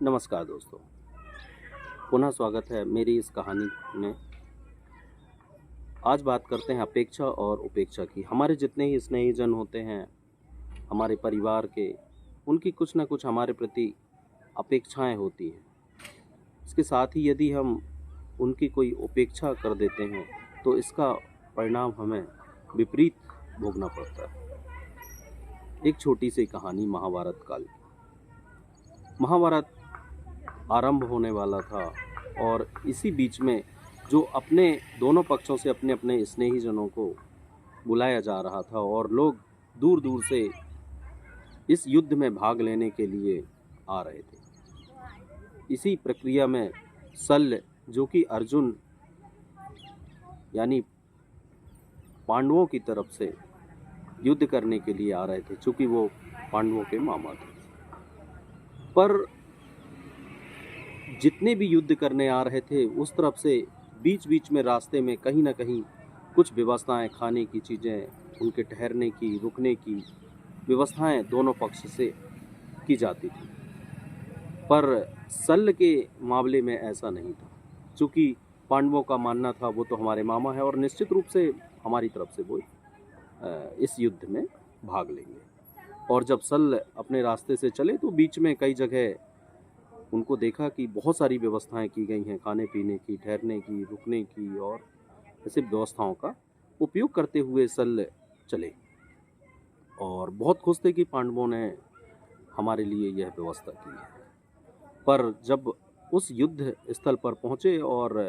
नमस्कार दोस्तों, पुनः स्वागत है मेरी इस कहानी में। आज बात करते हैं अपेक्षा और उपेक्षा की। हमारे जितने ही स्नेहीजन होते हैं, हमारे परिवार के, उनकी कुछ ना कुछ हमारे प्रति अपेक्षाएं होती हैं। इसके साथ ही यदि हम उनकी कोई उपेक्षा कर देते हैं, तो इसका परिणाम हमें विपरीत भोगना पड़ता है। एक छोटी सी कहानी महाभारत काल की। महाभारत आरंभ होने वाला था और इसी बीच में जो अपने दोनों पक्षों से अपने अपने स्नेहीजनों को बुलाया जा रहा था और लोग दूर दूर से इस युद्ध में भाग लेने के लिए आ रहे थे। इसी प्रक्रिया में शल्य, जो कि अर्जुन यानी पांडवों की तरफ से युद्ध करने के लिए आ रहे थे, चूंकि वो पांडवों के मामा थे। पर जितने भी युद्ध करने आ रहे थे, उस तरफ से बीच बीच में रास्ते में कहीं ना कहीं कुछ व्यवस्थाएं, खाने की चीज़ें, उनके ठहरने की, रुकने की व्यवस्थाएं दोनों पक्ष से की जाती थी। पर शल्य के मामले में ऐसा नहीं था, क्योंकि पांडवों का मानना था वो तो हमारे मामा है और निश्चित रूप से हमारी तरफ से वो इस युद्ध में भाग लेंगे। और जब शल्य अपने रास्ते से चले तो बीच में कई जगह उनको देखा कि बहुत सारी व्यवस्थाएं की गई हैं, खाने पीने की, ठहरने की, रुकने की, और ऐसे व्यवस्थाओं का उपयोग करते हुए शल्य चले और बहुत खुश थे कि पांडवों ने हमारे लिए यह व्यवस्था की है। पर जब उस युद्ध स्थल पर पहुंचे और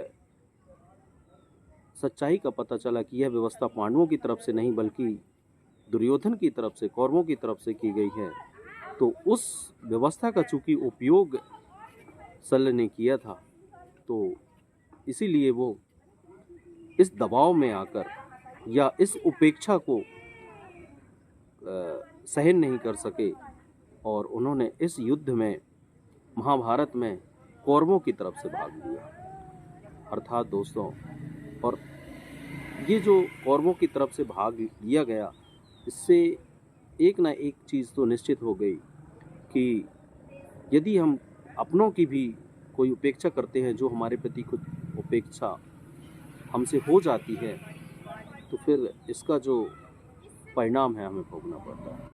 सच्चाई का पता चला कि यह व्यवस्था पांडवों की तरफ से नहीं बल्कि दुर्योधन की तरफ से, कौरवों की तरफ से की गई है, तो उस व्यवस्था का चूंकि उपयोग शल्य ने किया था, तो इसीलिए वो इस दबाव में आकर या इस उपेक्षा को सहन नहीं कर सके और उन्होंने इस युद्ध में, महाभारत में, कौरवों की तरफ से भाग लिया। अर्थात दोस्तों, और ये जो कौरवों की तरफ से भाग लिया गया, इससे एक ना एक चीज़ तो निश्चित हो गई कि यदि हम अपनों की भी कोई उपेक्षा करते हैं, जो हमारे प्रति कुछ उपेक्षा हमसे हो जाती है, तो फिर इसका जो परिणाम है हमें भोगना पड़ता है।